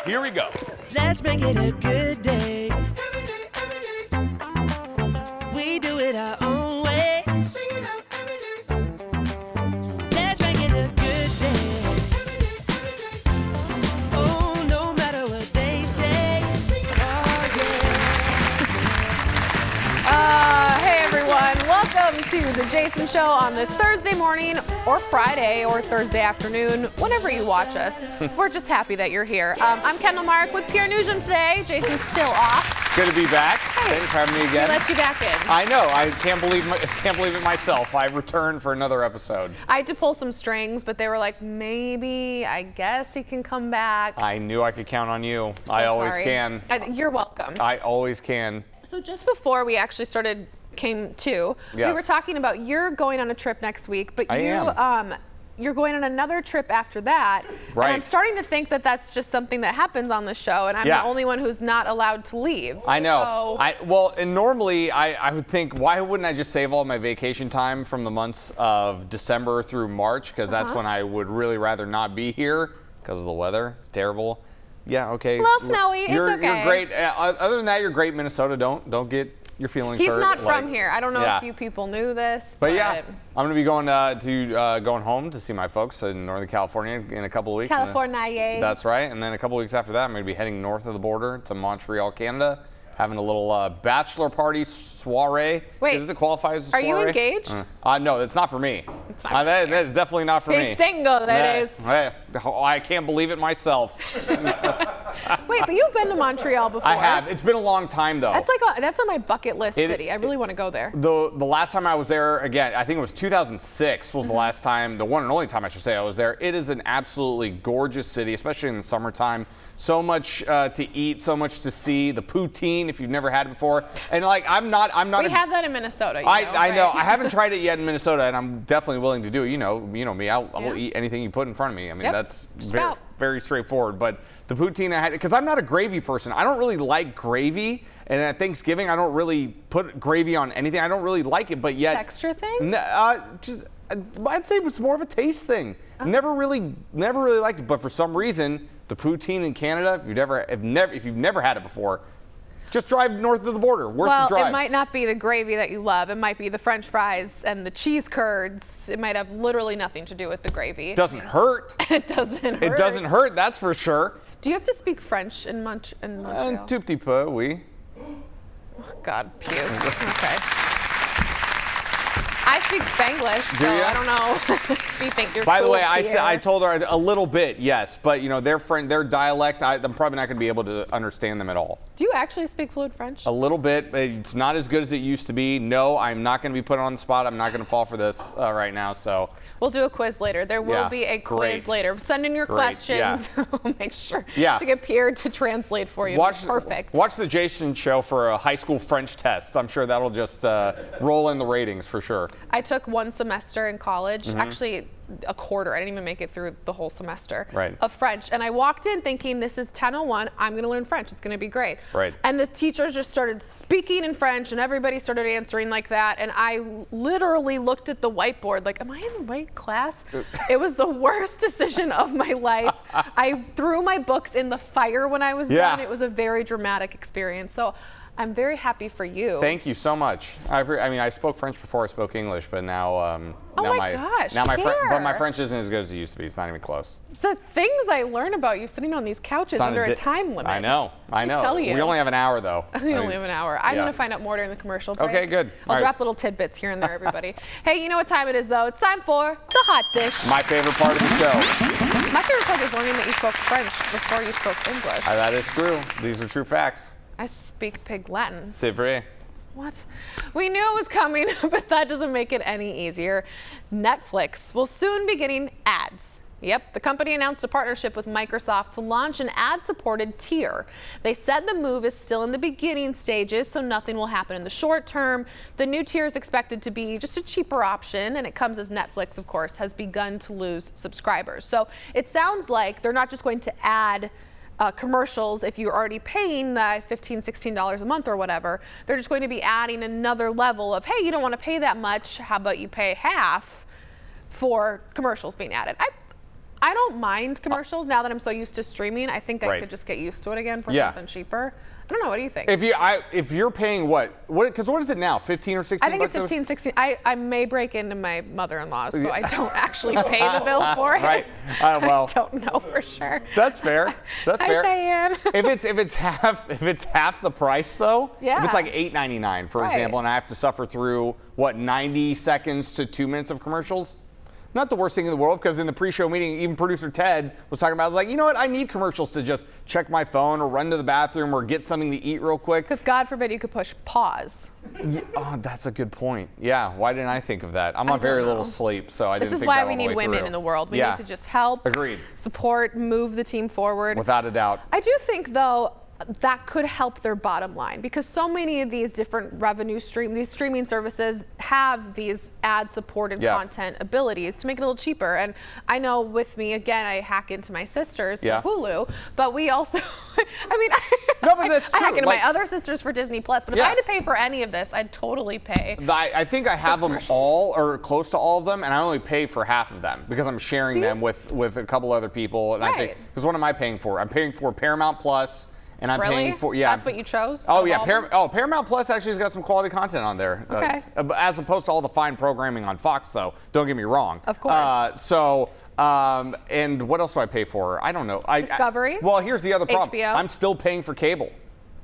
Here we go. Let's make it a good day. We do it our own way. Let's make it a good day. Oh, no matter what they say. Oh, Hey everyone, welcome to the Jason Show on this Thursday morning or Friday or Thursday afternoon, whenever you watch us. We're just happy that you're here. I'm Kendall Mark with Pierre Nugent today. Jason's still off. Good to be back. Hey. Thanks for having me We again. let you back in. I know. I can't believe it myself. I returned for another episode. I had to pull some strings, but they were like, maybe, I guess he can come back. I knew I could count on you. So I always sorry. can. You're welcome. I always can. So just before we actually came to, we Yes. were talking about you're going on a trip next week, but I am. You're going on another trip after that. Right. And I'm starting to think that that's just something that happens on the show, and I'm Yeah. the only one who's not allowed to leave. I know. So, And normally I would think, why wouldn't I just save all my vacation time from the months of December through March? Because that's when I would really rather not be here because of the weather. It's terrible. Yeah, okay. A little snowy, it's You're okay. great. Other than that, you're great, Minnesota. Don't get your feelings he's hurt. not from here. I don't know yeah. if you people knew this, But yeah, I'm gonna be going going home to see my folks in Northern California in a couple of weeks. California. That's right. And then a couple of weeks after that, I'm gonna be heading north of the border to Montreal, Canada, having a little bachelor party soiree. Wait, does it qualify as a are soiree? you engaged? No, it's not for me. It's not for that is definitely not for me. He's single, that is. I can't believe it myself. Wait, but you've been to Montreal before. I have. It's been a long time though. That's on my bucket list city. I really want to go there. The last time I was there, again, I think it was 2006 was the last time, the one and only time I should say I was there. It is an absolutely gorgeous city, especially in the summertime. So much to eat, so much to see. The poutine, if you've never had it before, and like I'm not. We have that in Minnesota. I know. right? I haven't tried it yet in Minnesota, and I'm definitely willing to do it. You know me. I'll eat anything you put in front of me. I mean, Yep, that's just very, about. very straightforward. But the poutine I had, because I'm not a gravy person. I don't really like gravy, and at Thanksgiving I don't really put gravy on anything. I don't really like it, but yet Texture thing? I'd say it was more of a taste thing. Never really liked it, but for some reason, the poutine in Canada, if you've never had it before, just drive north of the border. Worth the drive. It might not be the gravy that you love. It might be the French fries and the cheese curds. It might have literally nothing to do with the gravy. Doesn't hurt. It doesn't hurt. It doesn't hurt, that's for sure. Do you have to speak French in Montreal? Un tout petit peu, oui. God, puke. Okay. I speak Spanglish, so ya? I don't know if you think you're By the cool way, here. I told her a little bit, yes, but their dialect, I'm probably not going to be able to understand them at all. Do you actually speak fluent French? A little bit. It's not as good as it used to be. No, I'm not going to be put on the spot. I'm not going to fall for this right now. So We'll do a quiz later. There will Yeah, be a quiz great. later. Send in your Great, questions. We'll make sure Yeah. to get Pierre to translate for you. Perfect. Watch the Jason Show for a high school French test. I'm sure that'll just roll in the ratings for sure. I took one semester in college, Mm-hmm. actually a quarter. I didn't even make it through the whole semester Right. of French. And I walked in thinking, this is 10:01. I'm going to learn French. It's going to be great. Right. And the teachers just started speaking in French, and everybody started answering like that. And I literally looked at the whiteboard like, am I in the right class? It was the worst decision of my life. I threw my books in the fire when I was Yeah. done. It was a very dramatic experience. So I'm very happy for you. Thank you so much. I spoke French before I spoke English, but now, Oh now my gosh, but my Pierre. French isn't as good as it used to be. It's not even close. The things I learn about you sitting on these couches It's on under a di- time limit. I know. tell you. We only have an hour though. We only have an hour. I'm Yeah. going to find out more during the commercial break. Okay, good. I'll All right. drop little tidbits here and there, everybody. Hey, you know what time it is, though? It's time for the hot dish. My favorite part of the show. My favorite part is learning that you spoke French before you spoke English. That is true. These are true facts. I speak Pig Latin. C'est vrai. What? We knew it was coming, but that doesn't make it any easier. Netflix will soon be getting ads. Yep, the company announced a partnership with Microsoft to launch an ad-supported tier. They said the move is still in the beginning stages, so nothing will happen in the short term. The new tier is expected to be just a cheaper option, and it comes as Netflix, of course, has begun to lose subscribers. So it sounds like they're not just going to add commercials if you're already paying the $15, $16 a month or whatever. They're just going to be adding another level of, hey, you don't want to pay that much. How about you pay half for commercials being added? I don't mind commercials now that I'm so used to streaming. I think I Right. could just get used to it again for Yeah. something cheaper. I don't know. What do you think? If you're paying because what is it now? 15 or 16 I think it's bucks? 15, 16. I may break into my mother-in-law's, so I don't actually pay the bill for it. Right. Well, I don't know for sure. that's fair. That's fair. Hi, Diane. if it's half the price though, Yeah. if it's like $8.99 for Right. example, and I have to suffer through 90 seconds to 2 minutes of commercials, not the worst thing in the world, because in the pre-show meeting, even producer Ted was talking about, I was like, you know what, I need commercials to just check my phone or run to the bathroom or get something to eat real quick. Because God forbid you could push pause. Yeah, oh, that's a good point. Yeah, why didn't I think of that? I'm on very little sleep, so I This didn't is think why that we all the need way women through. in the world. We Yeah. need to just help, Agreed. support, move the team forward. Without a doubt. I do think, though, that could help their bottom line because so many of these different these streaming services have these ad-supported Yeah. content abilities to make it a little cheaper. And I know with me, again, I hack into my sisters for Yeah. Hulu, but we also, I mean, No, but that's I hack true. into Like- my other sisters for Disney Plus. But if Yeah. I had to pay for any of this, I'd totally pay. I think I have them all or close to all of them, and I only pay for half of them because I'm sharing See? them with a couple other people. And I think, Right. because what am I paying for? I'm paying for Paramount Plus, and I'm Really? paying for That's what you chose? Oh of yeah, all of them? Paramount Plus actually has got some quality content on there. Okay. As opposed to all the fine programming on Fox, though. Don't get me wrong. Of course. And what else do I pay for? I don't know. Discovery? Well, here's the other problem. HBO? I'm still paying for cable.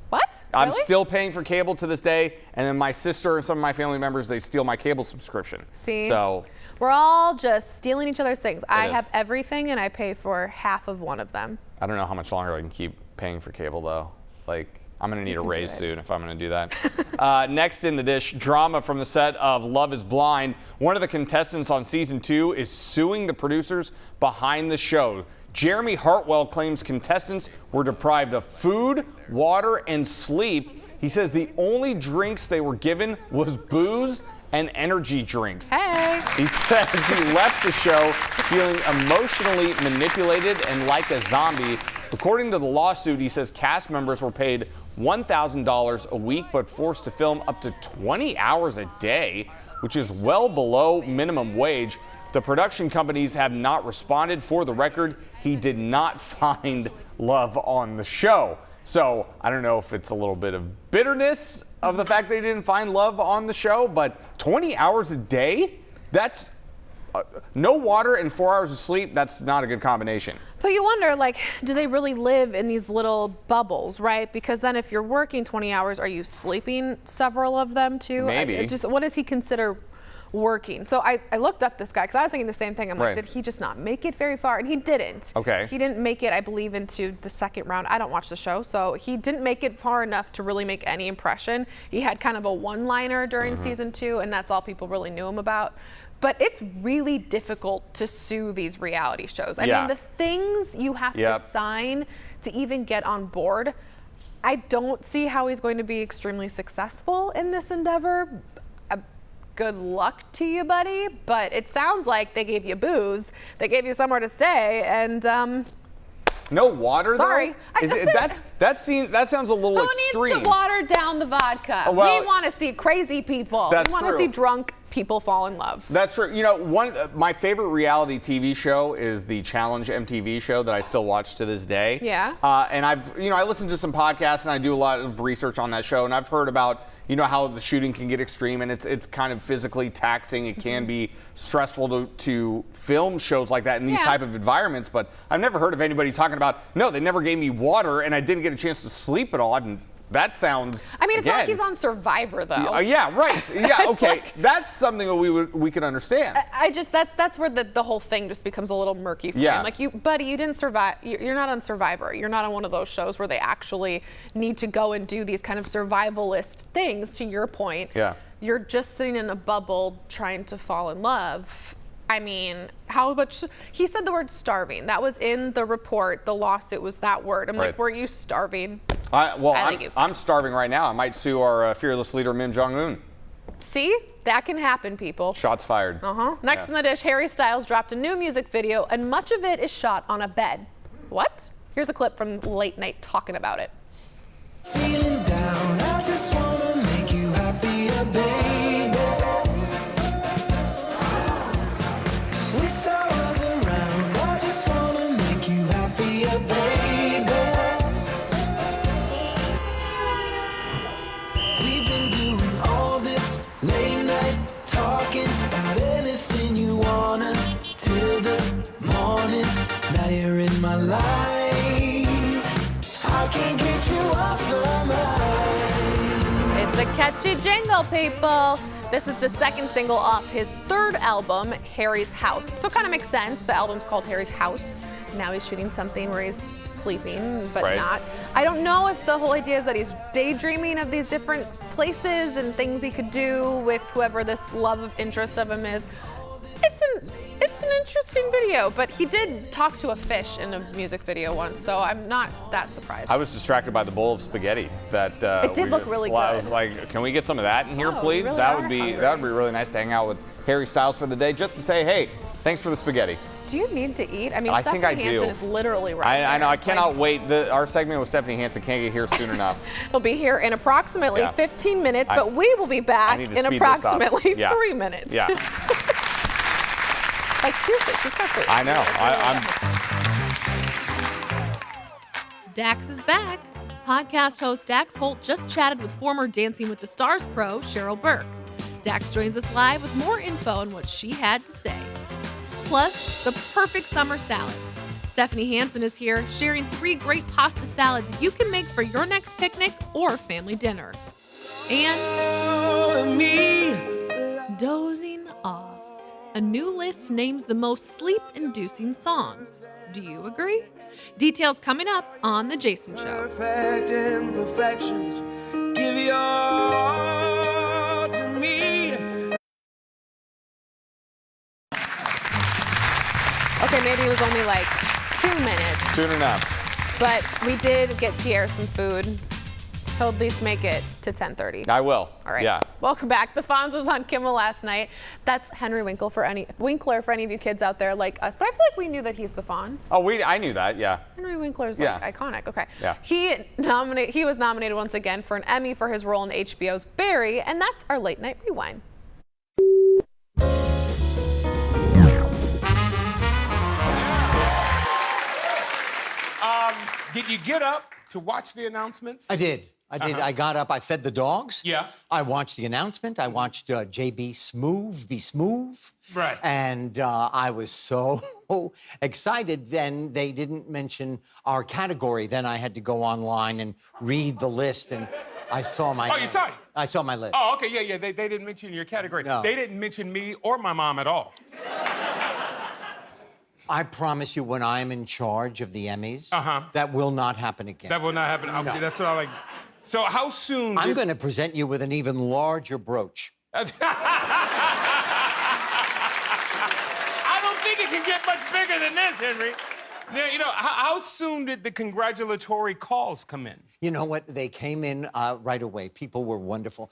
What? I'm Really? still paying for cable to this day, and then my sister and some of my family members, they steal my cable subscription. See? So, We're all just stealing each other's things. I is. have everything, and I pay for half of one of them. I don't know how much longer I can keep paying for cable, though. Like, I'm going to need a can do raise it. soon if I'm going to do that. Next in the dish, drama from the set of Love is Blind. One of the contestants on season 2 is suing the producers behind the show. Jeremy Hartwell claims contestants were deprived of food, water, and sleep. He says the only drinks they were given was booze and energy drinks. Hey. He says he left the show feeling emotionally manipulated and like a zombie. According to the lawsuit, he says cast members were paid $1,000 a week but forced to film up to 20 hours a day, which is well below minimum wage. The production companies have not responded. For the record, he did not find love on the show. So I don't know if it's a little bit of bitterness of the fact they didn't find love on the show, but 20 hours a day? That's no water and 4 hours of sleep. That's not a good combination. But you wonder, like, do they really live in these little bubbles, right? Because then if you're working 20 hours, are you sleeping several of them too? Maybe. What does he consider working? So I looked up this guy because I was thinking the same thing. I'm like, Right. did he just not make it very far? And he didn't. Okay. He didn't make it, I believe, into the second round. I don't watch the show, so he didn't make it far enough to really make any impression. He had kind of a one-liner during season 2, and that's all people really knew him about. But it's really difficult to sue these reality shows. I Yeah. mean, the things you have to sign to even get on board, I don't see how he's going to be extremely successful in this endeavor. Good luck to you, buddy. But it sounds like they gave you booze, they gave you somewhere to stay, and No water, Sorry. though? That sounds a little who extreme. needs to water down the vodka? Well, we want to see crazy people. that's We want to true. see drunk people fall in love. That's true. You know, my favorite reality TV show is the Challenge MTV show that I still watch to this day. Yeah. And I listen to some podcasts and I do a lot of research on that show, and I've heard about, how the shooting can get extreme and it's kind of physically taxing. It can be stressful to film shows like that in these Yeah. type of environments. But I've never heard of anybody talking about, no, they never gave me water and I didn't get a chance to sleep at all. That sounds. I mean, it's not like again, he's on Survivor, though. yeah, right. Yeah, It's okay. like- That's something that we could understand. That's where the whole thing just becomes a little murky for Yeah. him. Like, buddy, you didn't survive. You're not on Survivor. You're not on one of those shows where they actually need to go and do these kind of survivalist things, to your point. Yeah. You're just sitting in a bubble trying to fall in love. I mean, how much? He said the word starving. That was in the report. The lawsuit was that word. I'm Right. like, were you starving? I'm starving right now. I might sue our fearless leader, Kim Jong-un. See? That can happen, people. Shots fired. Next in the dish, Harry Styles dropped a new music video, and much of it is shot on a bed. What? Here's a clip from Late Night talking about it. Feeling down, I just wanna make you happier, baby. Wish I was around, I just can't get you off my mind. It's a catchy jingle, people. This is the second single off his third album, Harry's House. So it kind of makes sense. The album's called Harry's House. Now he's shooting something where he's sleeping, but not. I don't know if the whole idea is that he's daydreaming of these different places and things he could do with whoever this love of interest of him is. It's an interesting video, but he did talk to a fish in a music video once, so I'm not that surprised. I was distracted by the bowl of spaghetti that it did look really good. I was like, can we get some of that in here, please? Really That would be really nice to hang out with Harry Styles for the day, just to say, hey, thanks for the spaghetti. Do you need to eat? I mean, I think I do. Hansen is literally right I know. I there. cannot wait. Our segment with Stephanie Hansen can't get here soon enough. We'll be here in approximately 15 minutes, but we will be back in speed this up. approximately 3 minutes. Yeah. Like, seriously, she's got food. I know. Dax is back. Podcast host Dax Holt just chatted with former Dancing with the Stars pro Cheryl Burke. Dax joins us live with more info on what she had to say. Plus, the perfect summer salad. Stephanie Hansen is here sharing 3 great pasta salads you can make for your next picnic or family dinner. And dozing off. A new list names the most sleep-inducing songs. Do you agree? Details coming up on The Jason Show. Perfect imperfections. Give your all to me. Okay, maybe it was only like 2 minutes, Soon enough. but we did get Pierre some food. He'll at least make it to 10:30. I will. All right. Yeah. Welcome back. The Fonz was on Kimmel last night. That's Henry Winkler for any of you kids out there like us. But I feel like we knew that he's the Fonz. Oh, I knew that. Yeah. Henry Winkler's Yeah. like iconic. Okay. Yeah. He was nominated once again for an Emmy for his role in HBO's Barry, and that's our late night rewind. Did you get up to watch the announcements? I did. I got up. I fed the dogs. Yeah. I watched the announcement. I watched JB Be Smooth. Right. And I was so excited. Then they didn't mention our category. Then I had to go online and read the list, and I saw my. Oh, you saw it? I saw my list. Oh, okay, yeah. They didn't mention your category. No. They didn't mention me or my mom at all. I promise you, when I'm in charge of the Emmys, that will not happen again. That will not happen. Okay, that's what I like. So how soon? I'm going to present you with an even larger brooch. I don't think it can get much bigger than this, Henry. Now, you know, how soon did the congratulatory calls come in? You know what? They came in right away. People were wonderful.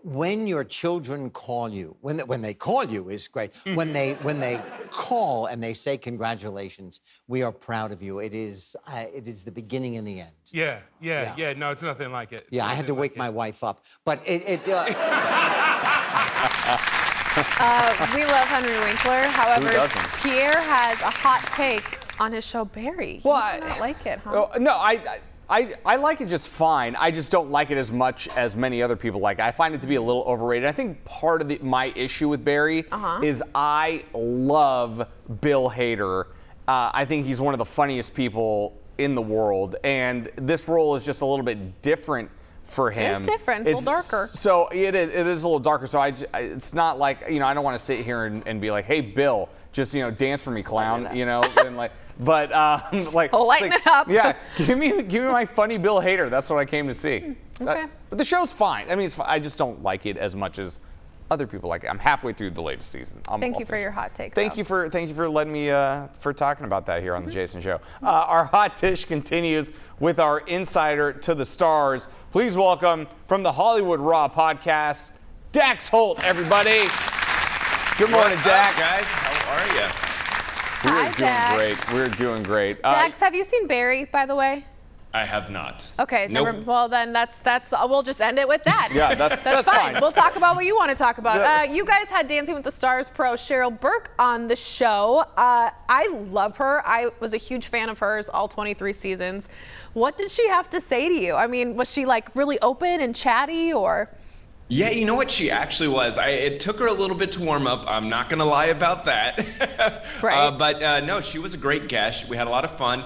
When your children call you, when they call you is great. When they call and they say congratulations, we are proud of you. It is the beginning and the end. Yeah. No, it's nothing like it. I had to wake my wife up, but We love Henry Winkler. However, Who doesn't? Pierre has a hot take on his show Barry. He did not like it, huh? No, I like it just fine. I just don't like it as much as many other people like it. I find it to be a little overrated. I think part of my issue with Barry is I love Bill Hader. I think he's one of the funniest people in the world, and this role is just a little bit different for him. It's different. It's a little darker. So it is a little darker. So it's not like, I don't want to sit here and be like, hey, Bill, just, dance for me, clown, and like, but like, lighten it up. Yeah, give me my funny Bill Hader. That's what I came to see. Okay. But the show's fine. I mean, it's fine. I just don't like it as much as other people like it. I'm halfway through the latest season. Thank you for your hot take. Thank you for letting me for talking about that here on the Jason Show. Our hot dish continues with our insider to the stars. Please welcome from the Hollywood Raw podcast, Dax Holt, everybody. Good morning, Dax. Guys, how are you? Hi, Dax. Great. We're doing great. Dax, have you seen Barry, by the way? I have not. Okay. Nope. Well, then that's. We'll just end it with that. Yeah, that's fine. We'll talk about what you want to talk about. Yeah. You guys had Dancing with the Stars pro Cheryl Burke on the show. I love her. I was a huge fan of hers all 23 seasons. What did she have to say to you? I mean, was she like really open and chatty, or? Yeah, you know what? She actually was. It took her a little bit to warm up. I'm not going to lie about that. Right. But no, she was a great guest. We had a lot of fun.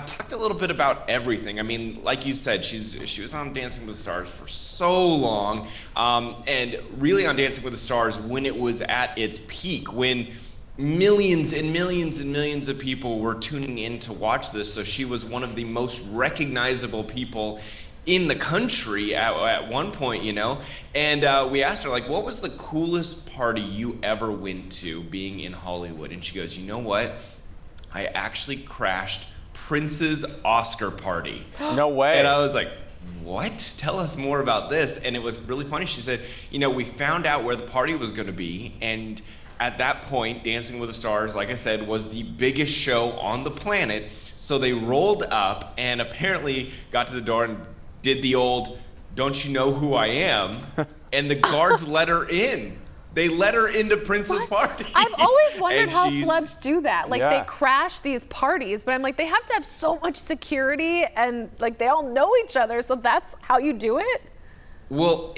talked a little bit about everything. I mean, like you said, she was on Dancing with the Stars for so long, and really on Dancing with the Stars when it was at its peak, when millions and millions and millions of people were tuning in to watch this. So she was one of the most recognizable people in the country at one point, you know. And we asked her, like, what was the coolest party you ever went to being in Hollywood? And she goes, you know what? I actually crashed Prince's Oscar party. No way. And I was like, what? Tell us more about this. And it was really funny. She said, you know, we found out where the party was going to be, and at that point, Dancing with the Stars, like I said, was the biggest show on the planet. So they rolled up and apparently got to the door and did the old, don't you know who I am? And the guards let her in. They let her into Prince's party. I've always wondered And how she's- celebs do that. Like, Yeah. they crash these parties, but I'm like, they have to have so much security, and like they all know each other, so that's how you do it? Well,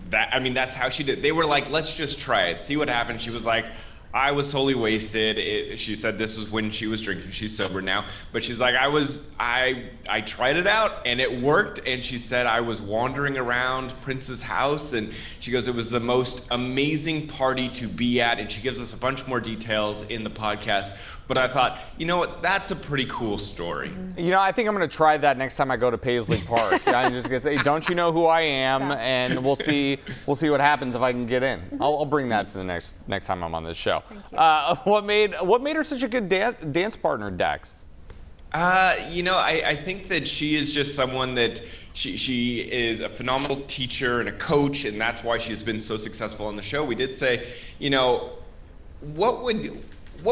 that's how she did. They were like, let's just try it, see what happens. She was like, I was totally wasted. She said this was when she was drinking. She's sober now, but she's like, I tried it out and it worked. And she said, I was wandering around Prince's house, and she goes, it was the most amazing party to be at. And she gives us a bunch more details in the podcast. But I thought, you know what? That's a pretty cool story. You know, I think I'm going to try that next time I go to Paisley Park. I'm just going to say, don't you know who I am? And we'll see what happens if I can get in. I'll bring that to the next time I'm on this show. What made her such a good dance partner, Dax? You know, I think that she is just someone that she is a phenomenal teacher and a coach, and that's why she's been so successful on the show. We did say, you know, what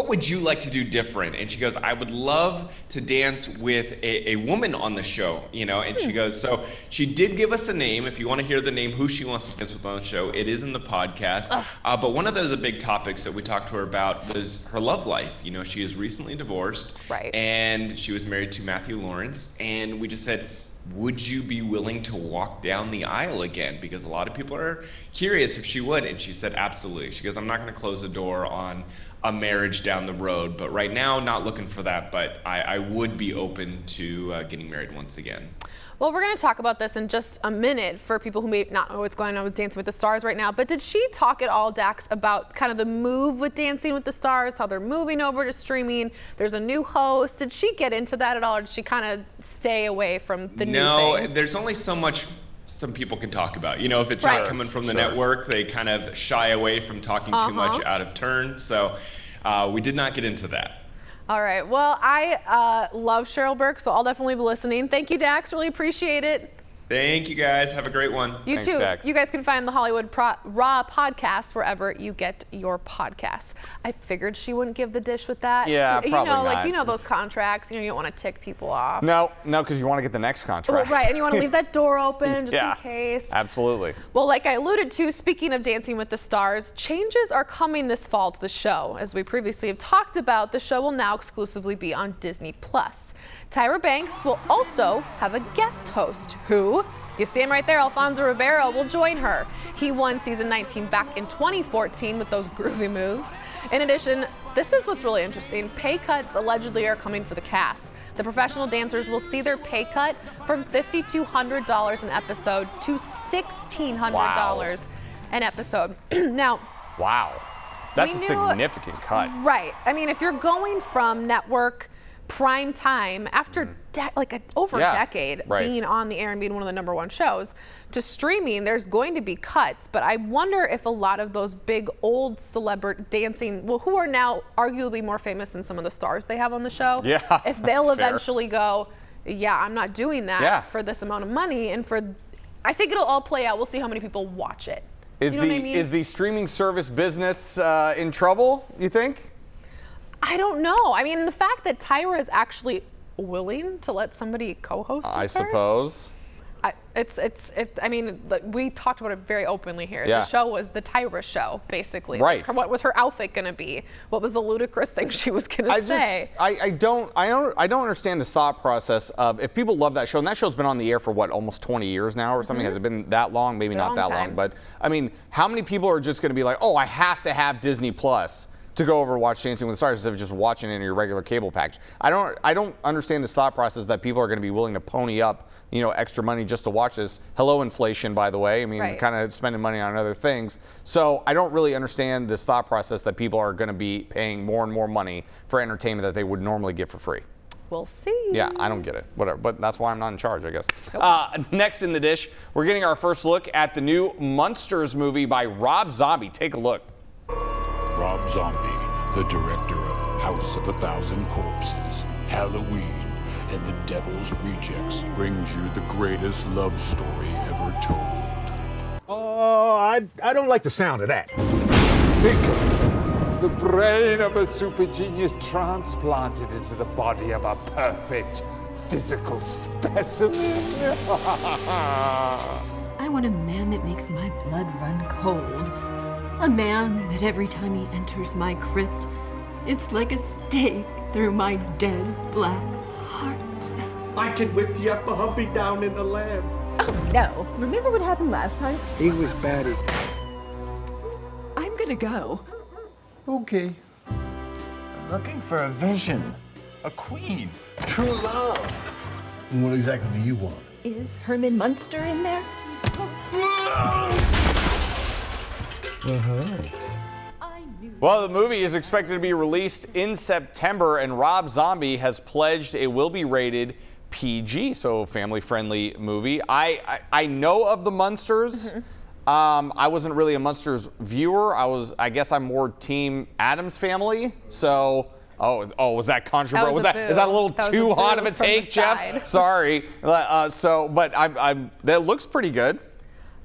would you like to do different? And she goes, I would love to dance with a woman on the show, you know. And she goes, so she did give us a name. If you want to hear the name, who she wants to dance with on the show, it is in the podcast. But one of the big topics that we talked to her about was her love life. You know, she is recently divorced. Right. And she was married to Matthew Lawrence. And we just said, would you be willing to walk down the aisle again? Because a lot of people are curious if she would. And she said, absolutely. She goes, I'm not going to close the door on a marriage down the road, but right now, not looking for that, but I would be open to getting married once again. Well, we're going to talk about this in just a minute for people who may not know what's going on with Dancing with the Stars right now. But did she talk at all, Dax, about kind of the move with Dancing with the Stars, how they're moving over to streaming? There's a new host. Did she get into that at all, or did she kind of stay away from the new things? No, there's only so much some people can talk about. You know, if it's not coming from the network, they kind of shy away from talking too much out of turn. So we did not get into that. All right. Well, I love Cheryl Burke, so I'll definitely be listening. Thank you, Dax. Really appreciate it. Thank you, guys. Have a great one. You Thanks, too. Dax. You guys can find the Hollywood Raw podcast wherever you get your podcasts. I figured she wouldn't give the dish with that. Yeah, you probably know, not. like, you know those contracts. You know, you don't want to tick people off. No, because you want to get the next Well, contract. right, and you want to leave that door open just Yeah, in case. absolutely. Well, like I alluded to, speaking of Dancing with the Stars, changes are coming this fall to the show. As we previously have talked about, the show will now exclusively be on Disney+. Tyra Banks will also have a guest host who, you see him right there, Alfonso Ribeiro, will join her. He won season 19 back in 2014 with those groovy moves. In addition, this is what's really interesting. Pay cuts allegedly are coming for the cast. The professional dancers will see their pay cut from $5,200 an episode to $1,600 an episode. Now, Wow. That's we a knew- significant cut. right. I mean, if you're going from network prime time after over a decade right. being on the air and being one of the #1 shows to streaming, there's going to be cuts. But I wonder if a lot of those big old celebrity dancing, who are now arguably more famous than some of the stars they have on the show, Yeah, if they'll that's fair. eventually go, yeah, I'm not doing that for this amount of money. And I think it'll all play out. We'll see how many people watch it. Is you know what I mean? Is the streaming service business in trouble, you think? I don't know. I mean, the fact that Tyra is actually willing to let somebody co-host with I her, suppose. I mean, we talked about it very openly here. Yeah. The show was the Tyra show, basically. Right. Like, what was her outfit going to be? What was the ludicrous thing she was going to say? I don't understand the thought process of, if people love that show, and that show's been on the air for what, almost 20 years now or something? Has it been that long? Maybe not long that time. long, but I mean, how many people are just going to be like, oh, I have to have Disney Plus to go over and watch Dancing with the Stars instead of just watching it in your regular cable package. I don't understand this thought process that people are going to be willing to pony up, extra money just to watch this. Hello, inflation, by the way. I mean, Right. kind of spending money on other things. So I don't really understand this thought process that people are going to be paying more and more money for entertainment that they would normally get for free. We'll see. Yeah, I don't get it. Whatever, but that's why I'm not in charge, I guess. Next in the dish, we're getting our first look at the new Munsters movie by Rob Zombie. Take a look. Rob Zombie, the director of House of a Thousand Corpses, Halloween, and The Devil's Rejects, brings you the greatest love story ever told. Oh, I don't like the sound of that. Think of it. The brain of a super genius transplanted into the body of a perfect physical specimen. I want a man that makes my blood run cold. A man that every time he enters my crypt, it's like a stake through my dead black heart. I can whip you up a humpy down in the lab. Oh no. Remember what happened last time? He was batty. I'm gonna go. Okay. I'm looking for a vision, a queen, true love. What exactly do you want? Is Herman Munster in there? Well, the movie is expected to be released in September, and Rob Zombie has pledged it will be rated PG, so family-friendly movie. I know of the Munsters. I wasn't really a Munsters viewer. I guess I'm more Team Addams Family. So, was that controversial? Is that a little too hot of a take, Jeff? Sorry. But that looks pretty good.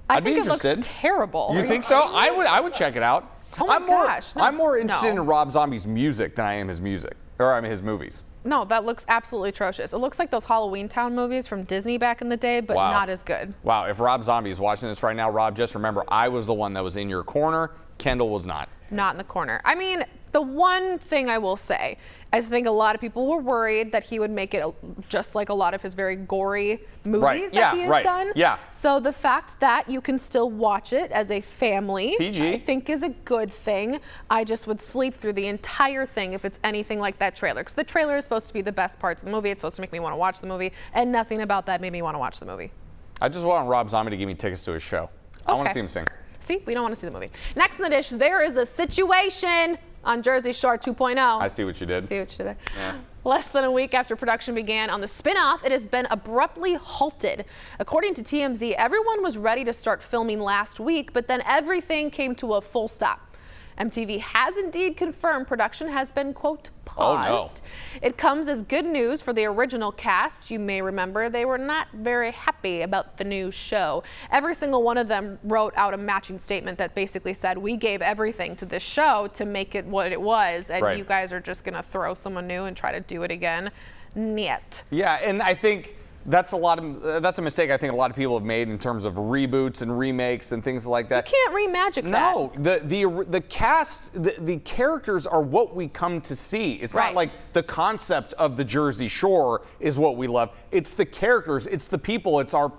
I'd be interested. It looks terrible. You think so? I would check it out. Oh my gosh. No, I'm more interested no. in Rob Zombie's music than I am his music, or his movies. No, that looks absolutely atrocious. It looks like those Halloween Town movies from Disney back in the day, but Wow. not as good. Wow, if Rob Zombie is watching this right now, Rob, just remember, I was the one that was in your corner. Kendall was not. Not in the corner. I mean, the one thing I will say, I think a lot of people were worried that he would make it just like a lot of his very gory movies that he has done. Yeah. So the fact that you can still watch it as a family, PG. I think is a good thing. I just would sleep through the entire thing if it's anything like that trailer. Because the trailer is supposed to be the best parts of the movie. It's supposed to make me want to watch the movie. And nothing about that made me want to watch the movie. I just want Rob Zombie to give me tickets to his show. I want to Okay. see him sing. See, we don't want to see the movie. Next in the dish, there is a situation on Jersey Shore 2.0. I see what you did. See what you did there. Yeah. Less than a week after production began on the spin-off, it has been abruptly halted. According to TMZ, everyone was ready to start filming last week, but then everything came to a full stop. MTV has indeed confirmed production has been, quote, paused. It comes as good news for the original cast. You may remember they were not very happy about the new show. Every single one of them wrote out a matching statement that basically said, we gave everything to this show to make it what it was, and you guys are just going to throw someone new and try to do it again. Niet. Yeah, and I think that's a mistake I think a lot of people have made in terms of reboots and remakes and things like that. You can't remagic that. No, the cast, the characters are what we come to see. It's not like the concept of the Jersey Shore is what we love. It's the characters, it's the people, it's our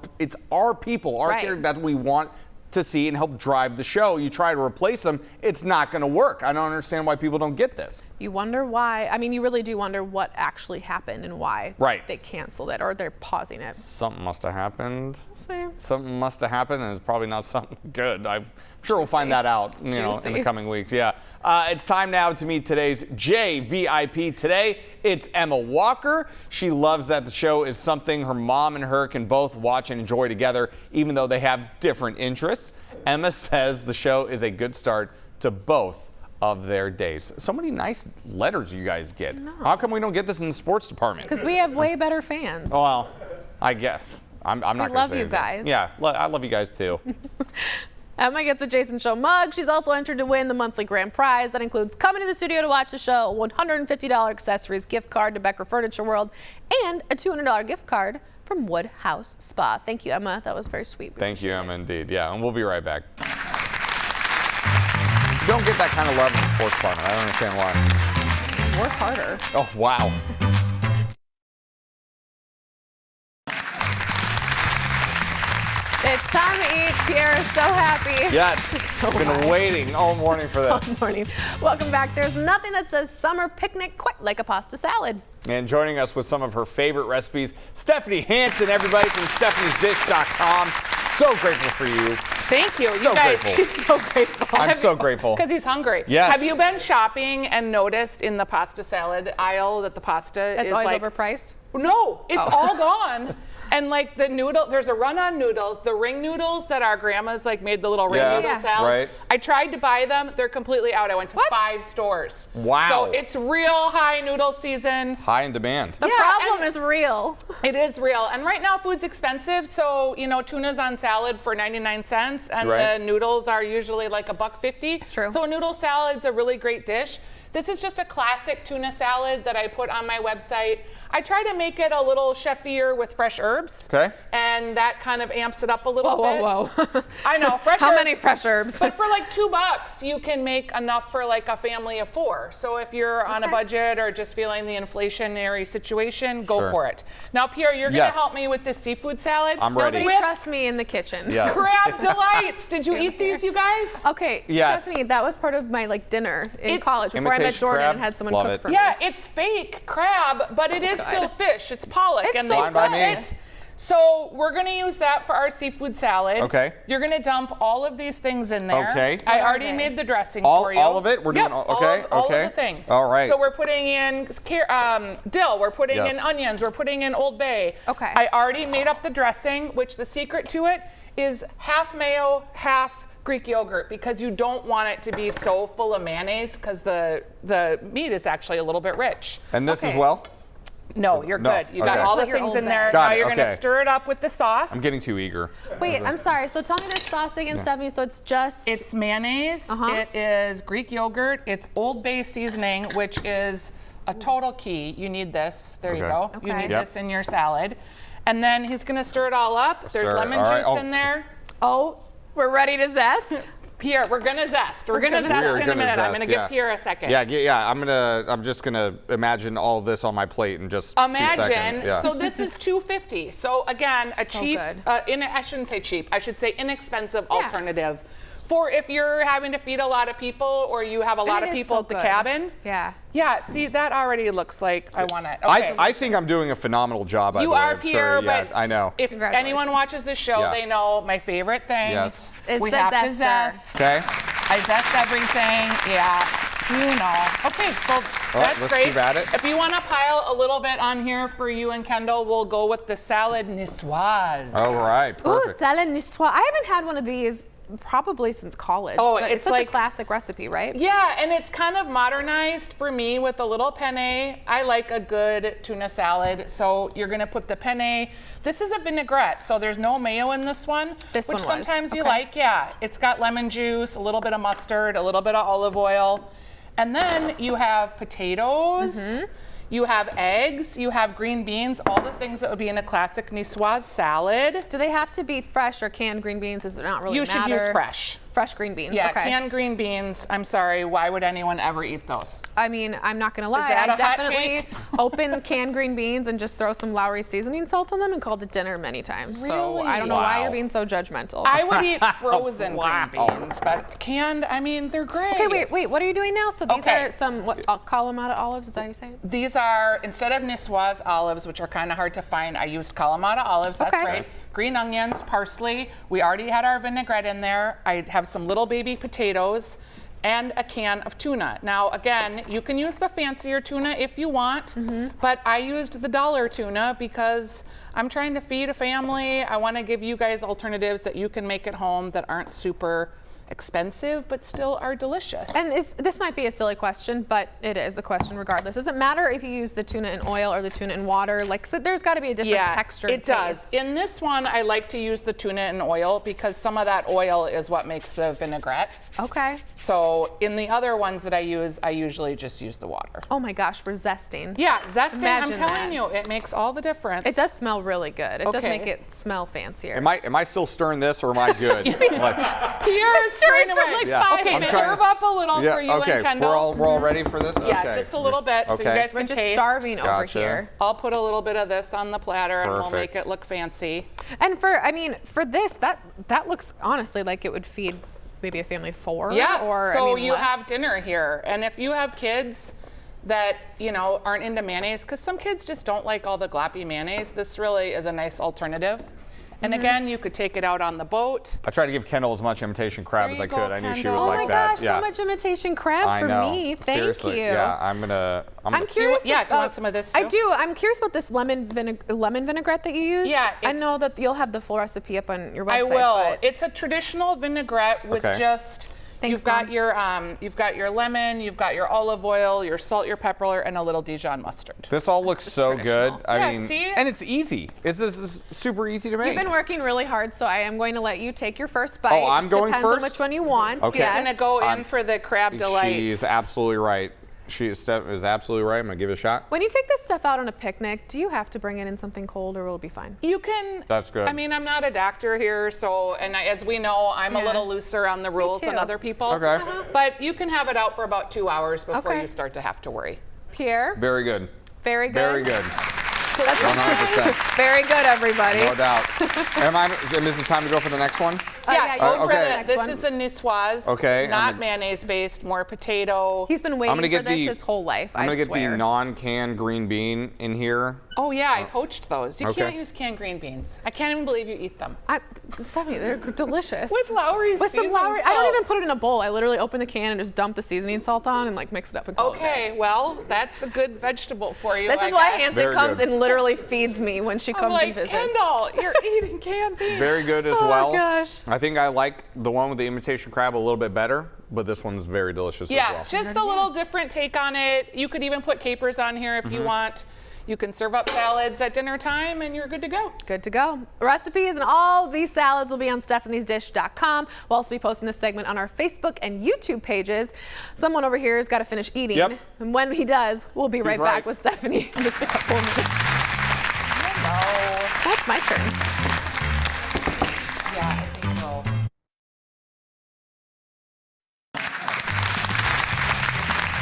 people, our characters that we want to see and help drive the show. You try to replace them, it's not going to work. I don't understand why people don't get this. You wonder why. I mean, you really do wonder what actually happened and why they canceled it or they're pausing it. Something must have happened. Same. Something must have happened, and it's probably not something good. I'm sure we'll find that out, in the coming weeks. Yeah. It's time now to meet today's JVIP. Today, it's Emma Walker. She loves that the show is something her mom and her can both watch and enjoy together, even though they have different interests. Emma says the show is a good start to both of their days. So many nice letters you guys get. How come we don't get this in the sports department? Because we have way better fans. Well, I guess. I'm not going to say love you anything. guys. Yeah, I love you guys too. Emma gets a Jason Show mug. She's also entered to win the monthly grand prize. That includes coming to the studio to watch the show, a $150 accessories gift card to Becker Furniture World, and a $200 gift card from Woodhouse Spa. Thank you, Emma. That was very sweet. Thank you, Emma, indeed. Yeah, and we'll be right back. You don't get that kind of love in the sports department. I don't understand why. Work harder. Oh, wow. It's time to eat. Pierre is so happy. Yes. Been waiting all morning for All this. morning. Welcome back. There's nothing that says summer picnic quite like a pasta salad. And joining us with some of her favorite recipes, Stephanie Hansen, everybody from stephaniesdish.com. So grateful for you. Thank you. So You guys, grateful. He's so grateful. I'm so grateful. Because he's hungry. Yes. Have you been shopping and noticed in the pasta salad aisle that the pasta It's is always like overpriced. No, it's all gone. And like the noodle, there's a run on noodles. The ring noodles that our grandmas like made the little ring noodle salads. Right. I tried to buy them. They're completely out. I went to 5 stores. Wow. So it's real high noodle season. High in demand. The problem is real. It is real. And right now food's expensive. So, you know, tuna's on salad for 99 cents and Right. the noodles are usually like $1.50. It's true. So a noodle salad's a really great dish. This is just a classic tuna salad that I put on my website. I try to make it a little chefier with fresh herbs. Okay. And that kind of amps it up a little bit. Whoa. I know, fresh How herbs. many fresh herbs? But for like $2, you can make enough for like a family of 4. So if you're on a budget or just feeling the inflationary situation, go Sure. for it. Now, Pierre, you're going Yes. to help me with this seafood salad. I'm ready. Nobody trusts me in the kitchen. Yeah. Crab delights. Did you eat these, you guys? Okay, Yes. Stephanie, that was part of my like dinner in It's college before I met imitation Jordan crab. and had someone Love cook it. for me. Yeah, it's fake crab, but it is still fish. It's pollock, It's and so they Fine by cook me. it. So we're gonna use that for our seafood salad. Okay. You're gonna dump all of these things in there. Okay. I already made the dressing All- for you. all of it? We're doing Yep, all- all okay, of- all okay. of the things. All right. So we're putting in dill. We're putting Yes. in onions. We're putting in Old Bay. Okay. I already made up the dressing, which the secret to it is half mayo, half Greek yogurt, because you don't want it to be so full of mayonnaise because the meat is actually a little bit rich. And this as Okay. well? No, you're No, good. You got okay. all the Put your things Old in Bay. there. Got Now it, you're okay. gonna stir it up with the sauce. I'm getting too eager. Wait, I'm sorry. So tell me the saucing and Stephanie. So it's just It's mayonnaise. It is Greek yogurt. It's Old Bay seasoning, which is a total key. You need this. There you Okay. go. You Okay. need Yep. this in your salad. And then he's gonna stir it all up. There's Stir it. lemon All right. juice Oh. in there. oh, we're ready to zest. Pierre, we're gonna zest. We're gonna gonna zest We're in a gonna minute. I'm zest, gonna yeah. give Pierre a second. Yeah. I'm just gonna imagine all of this on my plate in just 2 Imagine. seconds. Yeah. So this is $2.50. So again, a So cheap. good. I shouldn't say cheap. I should say inexpensive alternative for if you're having to feed a lot of people or you have a lot it of is people so at the good. cabin. Yeah. Yeah. See, that already looks like I want it. Okay. I think I'm doing a phenomenal job. By you the way, are, Pierre, sir. Yeah, but I know. if Congratulations. anyone watches this show, Yeah. they know my favorite thing. Yes. Is we the have to zester. zest. Okay. I zest everything. Yeah. You know. Okay, so that's let's great. keep at it. If you want to pile a little bit on here for you and Kendall, we'll go with the salad niçoise. All right. Ooh, Perfect. salad niçoise. I haven't had one of these probably since college. Oh, but it's such like- a classic recipe, right? Yeah, and it's kind of modernized for me with a little penne. I like a good tuna salad, so you're gonna put the penne. This is a vinaigrette, so there's no mayo in this one, This which one was. sometimes you Okay. like. Yeah, it's got lemon juice, a little bit of mustard, a little bit of olive oil, and then you have potatoes. Mm-hmm. You have eggs, you have green beans, all the things that would be in a classic niçoise salad. Do they have to be fresh or canned green beans? Does it not really You matter? should use fresh. Fresh green beans. Yeah, okay. canned green beans. I'm sorry, why would anyone ever eat those? I mean, I'm not gonna lie. that I a hot definitely take? open canned green beans and just throw some Lowry seasoning salt on them and called it dinner many times. So Really? I don't know why Wow. you're being so judgmental. I would eat frozen Wow. green beans, but canned, I mean, they're great. Okay, wait. What are you doing now? So these Okay. are some Kalamata olives. Is that how you say it? These are, instead of niçoise olives, which are kind of hard to find, I used Kalamata olives, that's Okay. right. Green onions, parsley. We already had our vinaigrette in there. I have some little baby potatoes and a can of tuna. Now, again, you can use the fancier tuna if you want, but I used the dollar tuna because I'm trying to feed a family. I want to give you guys alternatives that you can make at home that aren't super expensive but still are delicious. And this might be a silly question, but it is a question regardless. Does it matter if you use the tuna in oil or the tuna in water? Like, so there's got to be a different texture. It does. In this one, I like to use the tuna in oil because some of that oil is what makes the vinaigrette. Okay. So in the other ones that I use, I usually just use the water. Oh my gosh, we're zesting. Yeah, zesting, I'm Imagine telling that. you, it makes all the difference. It does smell really good. It does Okay. make it smell fancier. Am I still stirring this or am I good? Like, Pierre's stirring for like Yeah. 5 Okay, minutes. serve up a little for you okay. and Kendall. We're all ready for this? Yeah, Okay. just a little bit so you Okay. guys We're can just taste. starving over Gotcha. here. I'll put a little bit of this on the platter and we'll Perfect. make it look fancy. And for this, that looks honestly like it would feed maybe a family of 4. Yeah, Or so I mean, you less. have dinner here. And if you have kids that, aren't into mayonnaise, because some kids just don't like all the gloppy mayonnaise, this really is a nice alternative. And again, you could take it out on the boat. I tried to give Kendall as much imitation crab There as I you could. go, I knew she would Kendall. Oh like my that. gosh, Yeah. so much imitation crab I for know. me. Thank Seriously. you. Yeah, I'm gonna. I'm curious. do you want some of this I too? do. I'm curious about this lemon vinaigrette that you use. Yeah, I it's- know that you'll have the full recipe up on your website. I will. but- It's a traditional vinaigrette with Okay. just Thanks, you've got Mom. your lemon, you've got your olive oil, your salt, your pepper, and a little Dijon mustard. This all looks so good. traditional. I Yeah, mean, see? and it's easy. This is super easy to make. You've been working really hard, so I am going to let you take your first bite. Oh, I'm going Depends on first? which one you want. Okay. Yes. I'm gonna go in for the crab delights. She's absolutely right. She is absolutely right. I'm gonna give it a shot. When you take this stuff out on a picnic, do you have to bring it in something cold, or will it be fine? You can. That's good. I mean, I'm not a doctor here, so as we know, I'm a Yeah. little looser on the rules than too. other people. Okay. But you can have it out for about 2 hours before Okay. you start to have to worry. Pierre, Very good. very good. Very good. So that's 100%. very good, everybody. No doubt. Is it time to go for the next one? yeah, go for okay. this is the niçoise. Okay, Not I'm mayonnaise based, more potato. He's been waiting gonna for get this the- his whole life. I'm gonna I get swear. the non-canned green bean in here. Oh yeah, I poached those. You Okay. can't use canned green beans. I can't even believe you eat them. Stephanie, they're delicious. With Lowry's With some seasoned Lowry. I don't salt. even put it in a bowl. I literally open the can and just dump the seasoning salt on and like mix it up and call it Okay, well, that's a good vegetable for you. This I is why guess. Hansen Very comes good. and literally feeds me when she I'm comes like, and visits. Kendall, you're eating canned beans. Very good as Oh, well. gosh. I think I like the one with the imitation crab a little bit better, but this one's very delicious as Yeah, well. just a little different take on it. You could even put capers on here if you Mm-hmm. want. You can serve up salads at dinner time and you're good to go. Good to go. Recipes and all these salads will be on stephaniesdish.com. We'll also be posting this segment on our Facebook and YouTube pages. Someone over here has got to finish eating. Yep. And when he does, we'll be right right. back with Stephanie in just a couple of minutes. Hello. That's my turn. Yeah, I think so.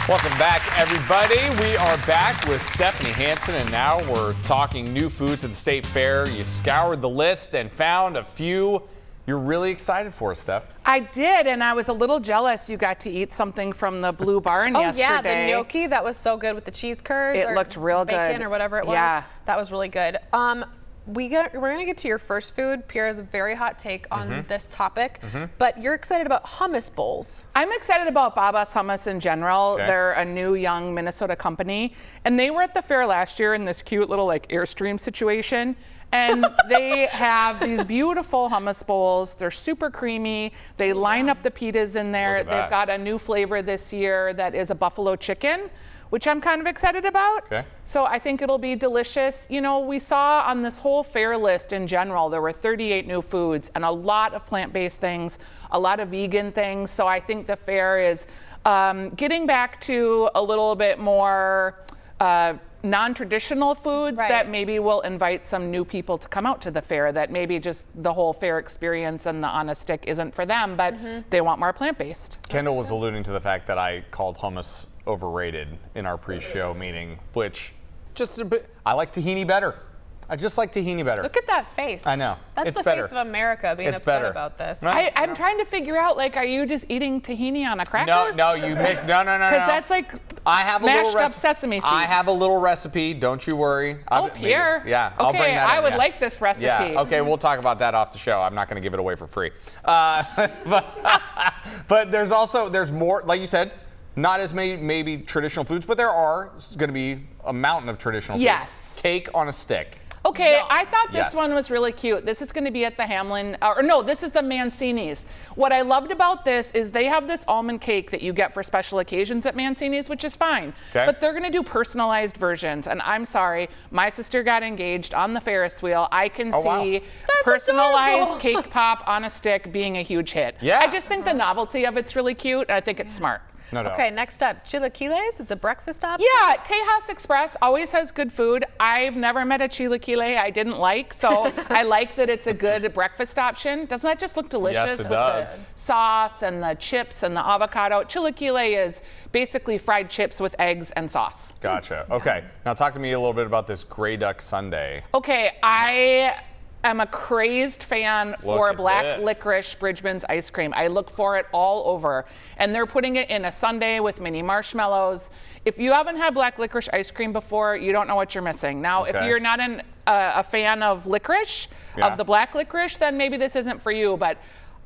Welcome back, everybody. We are back with Stephanie Hansen, and now we're talking new foods at the State Fair. You scoured the list and found a few you're really excited for, Steph. I did, and I was a little jealous you got to eat something from the Blue Barn yesterday. Yeah, the gnocchi that was so good with the cheese curds. It or looked real bacon good. or whatever it was. Yeah. That was really good. We're gonna get to your first food. Pierre has a very hot take on this topic, but you're excited about hummus bowls. I'm excited about Baba's Hummus in general. Okay. They're a new young Minnesota company, and they were at the fair last year in this cute little like Airstream situation. And they have these beautiful hummus bowls. They're super creamy. They line up the pitas in there. Look at They've that. got a new flavor this year that is a buffalo chicken, which I'm kind of excited about. Okay. So I think it'll be delicious. You know, we saw on this whole fair list in general, there were 38 new foods and a lot of plant-based things, a lot of vegan things. So I think the fair is getting back to a little bit more non-traditional foods Right. that maybe will invite some new people to come out to the fair, that maybe just the whole fair experience and the on a stick isn't for them, but they want more plant-based. Kendall was alluding to the fact that I called hummus overrated in our pre-show meeting, which just a bit, I like tahini better. I just like tahini better. Look at that face. I know. That's It's the better. face of America being It's upset better. about this. Right. I'm trying to figure out, like, are you just eating tahini on a cracker? No, you mix. No. Because that's like I have a mashed little up sesame seeds. I have a little recipe. Don't you worry. Oh, Pierre. Yeah, I'll Okay, bring that in, I would yeah. like this recipe. Yeah. Okay, we'll talk about that off the show. I'm not going to give it away for free. But there's more, like you said, not as many maybe traditional foods, but there are going to be a mountain of traditional foods. Yes. Cake on a stick. Okay, I thought this Yes. one was really cute. This is going to be at the Hamlin, or no, this is the Mancini's. What I loved about this is they have this almond cake that you get for special occasions at Mancini's, which is fine. Okay. But they're going to do personalized versions. And I'm sorry, my sister got engaged on the Ferris wheel. I can Oh, wow. see That's personalized adorable. cake pop on a stick being a huge hit. Yeah. I just think the novelty of it's really cute, and I think it's smart. No doubt. Okay, next up, chilaquiles. It's a breakfast option. Yeah, Tejas Express always has good food. I've never met a chilaquile I didn't like, so I like that it's a good breakfast option. Doesn't that just look delicious? Yes, it with does. The sauce and the chips and the avocado. Chilaquile is basically fried chips with eggs and sauce. Gotcha. Okay. Now talk to me a little bit about this Grey Duck Sundae. Okay, I am a crazed fan for at black this. licorice Bridgman's ice cream. I look for it all over. And they're putting it in a sundae with mini marshmallows. If you haven't had black licorice ice cream before, you don't know what you're missing. Now, if Okay. you're not a fan of licorice, Yeah. of the black licorice, then maybe this isn't for you. But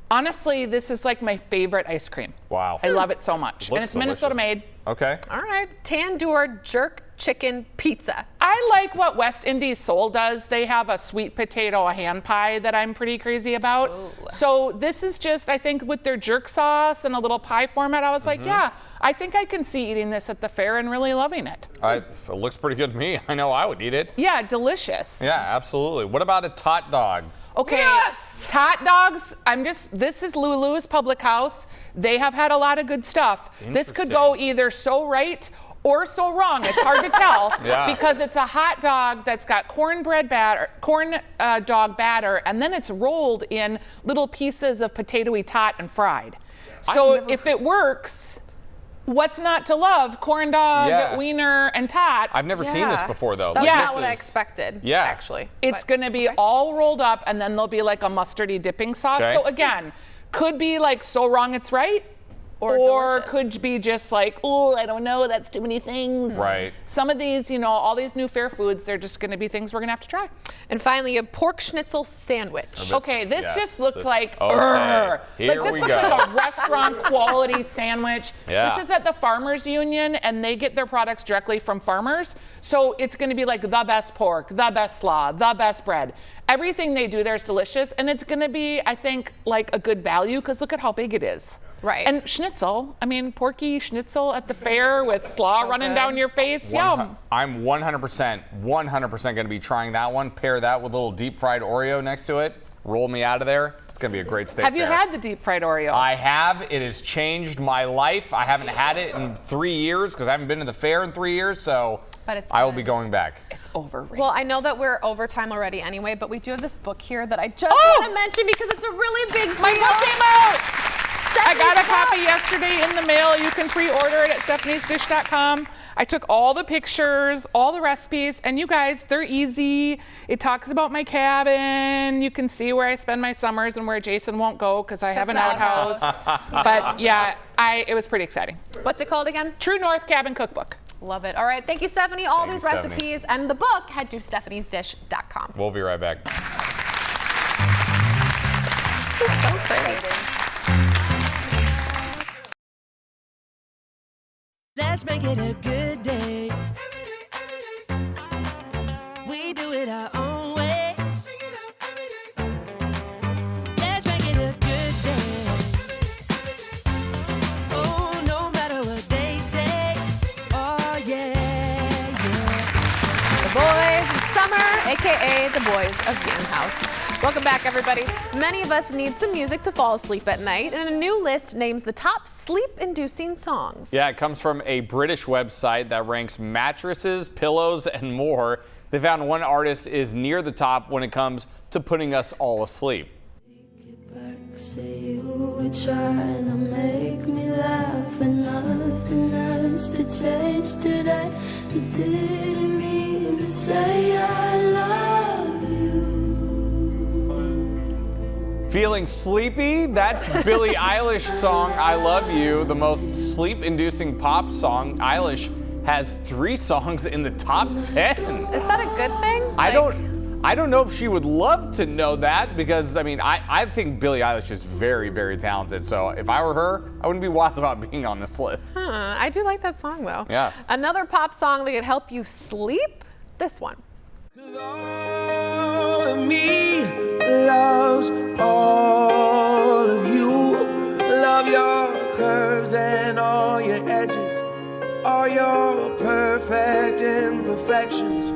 honestly, this is like my favorite ice cream. Wow. I love it so much. And Looks it's Minnesota delicious. made. Okay. All right, tandoor jerk chicken pizza. I like what West Indies Soul does. They have a sweet potato hand pie that I'm pretty crazy about. Ooh. So this is just, I think with their jerk sauce and a little pie format, I was like, yeah, I think I can see eating this at the fair and really loving it. It looks pretty good to me. I know I would eat it. Yeah, delicious. Yeah, absolutely. What about a tot dog? Okay, Yes! Tot Dogs, this is Lulu's Public House. They have had a lot of good stuff. This could go either so right or so wrong. It's hard to tell Yeah. because it's a hot dog that's got corn dog batter, and then it's rolled in little pieces of potatoey tot and fried. So if it works, what's not to love? Corn dog, Yeah. wiener, and tot. I've never seen this Yeah. before, though. That's Like, not this what I is- expected, Yeah. actually. It's But- going to be all rolled up, and then there'll be like a mustardy dipping sauce. Okay. So again, could be like so wrong it's right, Or delicious. could be just like, oh, I don't know, that's too many things. Right. Some of these, all these new fair foods, they're just going to be things we're going to have to try. And finally, a pork schnitzel sandwich. Okay, this yes, just looked this- like, okay, like here this we looks go. like a restaurant quality sandwich. Yeah. This is at the Farmers Union, and they get their products directly from farmers. So it's going to be like the best pork, the best slaw, the best bread. Everything they do there is delicious, and it's going to be, I think, like a good value because look at how big it is. Right. And schnitzel, porky schnitzel at the fair with slaw So running good. down your face. Yum. I'm 100% going to be trying that one. Pair that with a little deep fried Oreo next to it. Roll me out of there. It's going to be a great steak Have you fair. had the deep fried Oreo? I have. It has changed my life. I haven't had it in 3 years because I haven't been to the fair in 3 years, so But it's I will good. be going back. It's overrated. Well, I know that we're over time already anyway, but we do have this book here that I just Oh! want to mention because it's a really big deal. My book came out! I got a Stephanie's copy book. yesterday in the mail. You can pre-order it at stephaniesdish.com. I took all the pictures, all the recipes, and you guys, they're easy. It talks about my cabin. You can see where I spend my summers and where Jason won't go because I have an outhouse. But yeah, it was pretty exciting. What's it called again? True North Cabin Cookbook. Love it. All right, thank you, Stephanie. All Thank these you, Stephanie. recipes and the book, head to stephaniesdish.com. We'll be right back. So pretty. Let's make it a good day. We do it our own way. Let's make it a good day. Oh, no matter what they say. Oh, yeah, yeah. The Boys of Summer, aka the Boys of Jam House. Welcome back, everybody. Many of us need some music to fall asleep at night, and a new list names the top sleep-inducing songs. Yeah, it comes from a British website that ranks mattresses, pillows, and more. They found one artist is near the top when it comes to putting us all asleep. Say you were trying to make me laugh and nothing else to change today. You didn't mean to say I love you. Feeling sleepy? That's Billie Eilish's song, I Love You, the most sleep-inducing pop song. Eilish has 3 songs in the top 10. Is that a good thing? I don't know if she would love to know that because, I think Billie Eilish is very, very talented. So if I were her, I wouldn't be wild about being on this list. I do like that song, though. Yeah. Another pop song that could help you sleep? This one. All of me loves all of you. Love your curves and all your edges, all your perfect imperfections.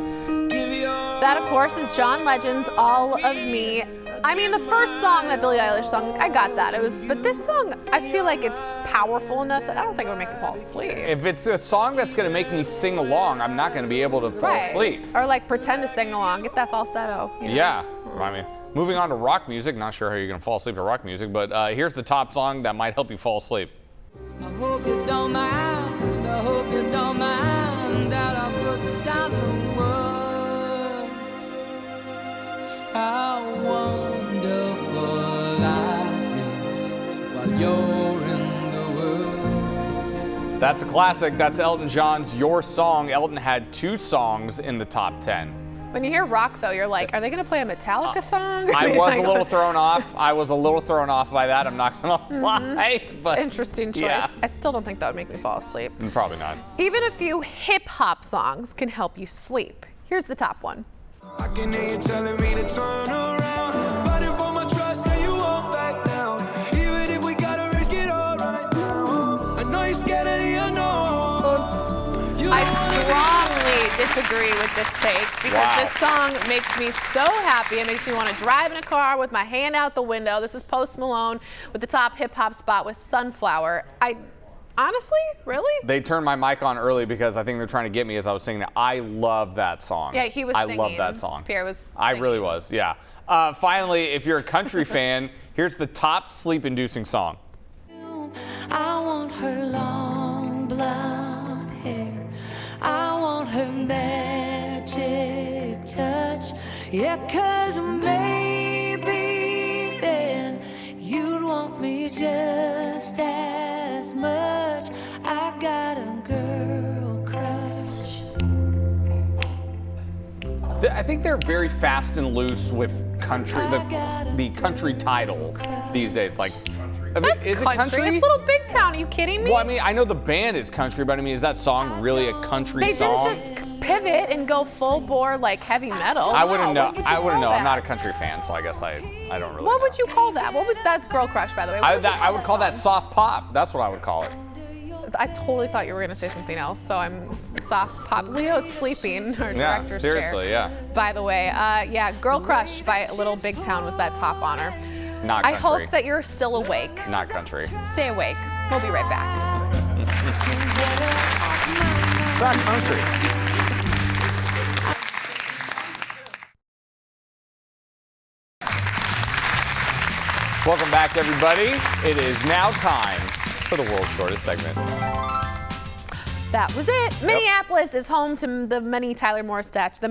That, of course, is John Legend's All of Me. The first song that Billie Eilish sung, I got that. But this song, I feel like it's powerful enough that I don't think it would make me fall asleep. If it's a song that's going to make me sing along, I'm not going to be able to fall asleep. Or like pretend to sing along, get that falsetto. You know? Yeah, I mean, moving on to rock music. Not sure how you're going to fall asleep to rock music, but here's the top song that might help you fall asleep. I hope you don't mind, I hope you don't mind that I put down the words. How wonderful life is while you're in the world. That's a classic. That's Elton John's Your Song. Elton had 2 songs in the top 10. When you hear rock, though, you're like, are they going to play a Metallica song? I was a little thrown off. I was a little thrown off by that. I'm not going to lie. But interesting choice. Yeah. I still don't think that would make me fall asleep. Probably not. Even a few hip-hop songs can help you sleep. Here's the top one. I can hear you telling me to turn around, fighting for my trust and you won't back down. Even if we gotta risk it all right now. I know you're scared of the unknown. I strongly disagree with this take because this song makes me so happy. It makes me want to drive in a car with my hand out the window. This is Post Malone with the top hip-hop spot with Sunflower. Honestly, really? They turned my mic on early because I think they're trying to get me as I was singing it. I love that song. Yeah, he was singing. I love that song. Pierre was singing. I really was, yeah. Finally, if you're a country fan, here's the top sleep-inducing song. I want her long blonde hair. I want her magic touch. Yeah, 'cause maybe then you'd want me just as much. I got a girl crush. I think they're very fast and loose with country, the country titles these days. Like, I mean, That's is country. it country? It's Little Big Town. Are you kidding me? Well, I mean, I know the band is country, but I mean, is that song really a country song? They didn't just pivot and go full bore like heavy metal. I wouldn't know. What would you I wouldn't call know. I'm that? not a country fan, so I guess I don't really. What would you call that? That's Girl Crush, by the way. I would call that soft pop. That's what I would call it. I totally thought you were going to say something else, so I'm soft pop. Leo's sleeping, our director's seriously, chair. yeah. By the way, yeah, Girl Crush by Little Big Town was that top honor. Not I country. hope that you're still awake. Not country. Stay awake. We'll be right back. It's not country. Welcome back, everybody. It is now time for the world's shortest segment. That was it. Yep. Minneapolis is home to the Mary Tyler Moore statue.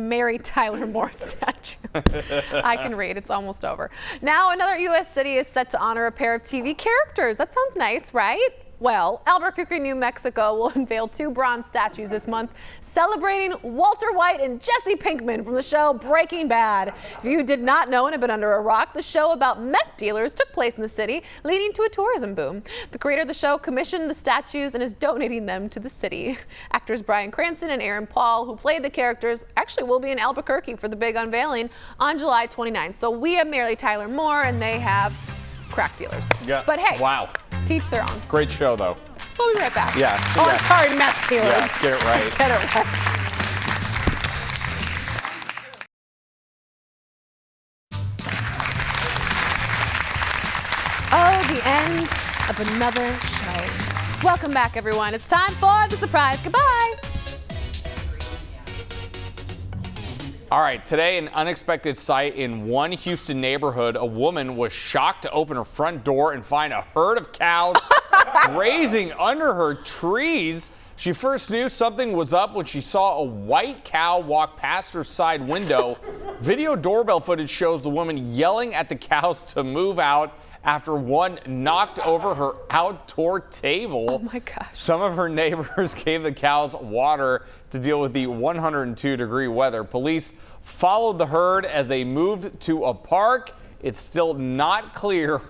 I can read. It's almost over. Now another U.S. city is set to honor a pair of TV characters. That sounds nice, right? Well, Albuquerque, New Mexico will unveil 2 bronze statues this month celebrating Walter White and Jesse Pinkman from the show Breaking Bad. If you did not know and have been under a rock, the show about meth dealers took place in the city, leading to a tourism boom. The creator of the show commissioned the statues and is donating them to the city. Actors Bryan Cranston and Aaron Paul, who played the characters, actually will be in Albuquerque for the big unveiling on July 29th. So we have Mary Tyler Moore and they have crack dealers. Yeah. But hey, wow. Teach their own. Great show, though. We'll be right back. Yeah. Oh, I'm sorry, meth dealers. Yeah, get it right. Get it right. Oh, the end of another show. Welcome back, everyone. It's time for the surprise. Goodbye. All right, today, an unexpected sight in one Houston neighborhood. A woman was shocked to open her front door and find a herd of cows grazing under her trees. She first knew something was up when she saw a white cow walk past her side window. Video doorbell footage shows the woman yelling at the cows to move out after one knocked over her outdoor table. Oh my gosh. Some of her neighbors gave the cows water to deal with the 102-degree weather. Police followed the herd as they moved to a park. It's still not clear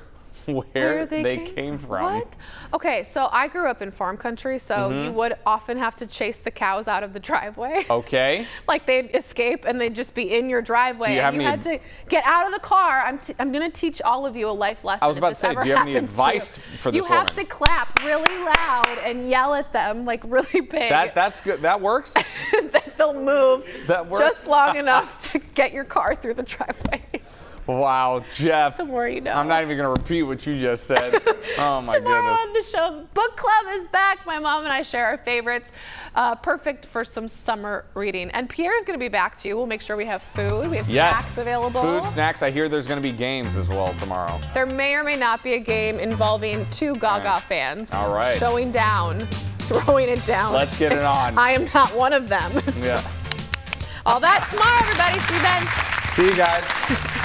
where they came from. What? Okay, so I grew up in farm country, so you would often have to chase the cows out of the driveway. Okay. Like they'd escape and they'd just be in your driveway. Do you have and you any had to get out of the car. I'm going to teach all of you a life lesson. I was about to say, do you have any advice for this woman? You have to clap really loud and yell at them like really big. That's good. That works? They'll move That works? just long enough to get your car through the driveway. Wow, Jeff. The more you know. I'm not even going to repeat what you just said. Oh, my Tomorrow goodness. on the show, book club is back. My mom and I share our favorites. Perfect for some summer reading. And Pierre's going to be back too. We'll make sure we have food. We have snacks available. Food, snacks. I hear there's going to be games as well tomorrow. There may or may not be a game involving two Gaga fans. All right. Showing down, throwing it down. Let's get it on. I am not one of them. Yeah. All that tomorrow, everybody. See you then. See you guys.